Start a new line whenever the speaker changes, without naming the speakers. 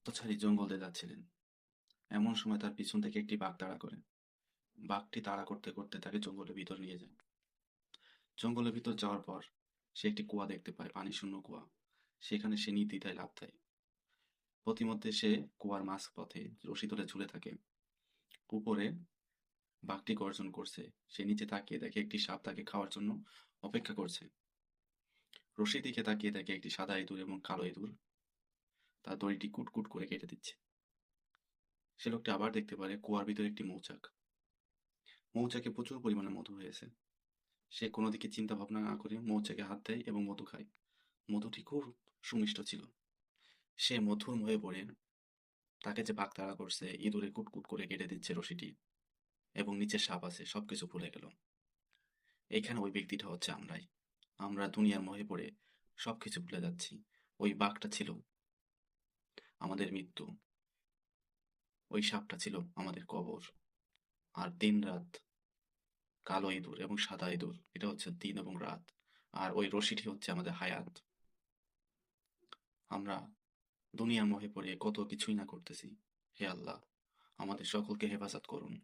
পথচারী জঙ্গলে যাচ্ছিলেন। এমন সময় তার পিছন থেকে একটি বাঘ তাড়া করে। বাঘটি তাড়া করতে করতে তাকে জঙ্গলের ভিতর নিয়ে যায়। জঙ্গলের ভিতর যাওয়ার পর সে একটি কুয়া দেখতে পায়, পানি শূন্য কুয়া। সেখানে সে নির্দ্বিধায় লাফ দেয়। প্রতিমধ্যে সে কুয়ার মাঝপথে রশি ধরে ঝুলে থাকে। উপরে বাঘটি গর্জন করছে। সে নিচে তাকিয়ে দেখে একটি সাপ তাকে খাওয়ার জন্য অপেক্ষা করছে। রশির দিকে তাকিয়ে দেখে একটি সাদা ইঁদুর এবং কালো ইঁদুর তার দড়িটি কুটকুট করে কেটে দিচ্ছে। সে লোকটি আবার দেখতে পারে কুয়ার ভিতরে একটি মৌচাক। মৌচাকে প্রচুর পরিমাণে মধু হয়েছে। সে কোনো দিকে চিন্তা ভাবনা না করে মৌচাকে হাত দেয় এবং মধু খায়। মধুটি খুব সুমিষ্ট ছিল। সে মধুর মোহে পড়ে তাকে যে বাঘ তাড়া করছে, ইঁদুরে কুটকুট করে কেটে দিচ্ছে রশিটি, এবং নিচে সাপ আছে, সবকিছু ভুলে গেল। এখানে ওই ব্যক্তিটা হচ্ছে আমরাই। আমরা দুনিয়ার মোহে পড়ে সবকিছু ভুলে যাচ্ছি। ওই বাঘটা ছিল আমাদের মৃত্যু, ওই সাপটা ছিল আমাদের কবর, আর দিন রাত, কালো ইঁদুর এবং সাদা ইঁদুর এটা হচ্ছে দিন এবং রাত, আর ওই রশিটি হচ্ছে আমাদের হায়াত। আমরা দুনিয়ার মোহে পড়ে কত কিছুই না করতেছি। হে আল্লাহ, আমাদের সকলকে হেফাজত করুন।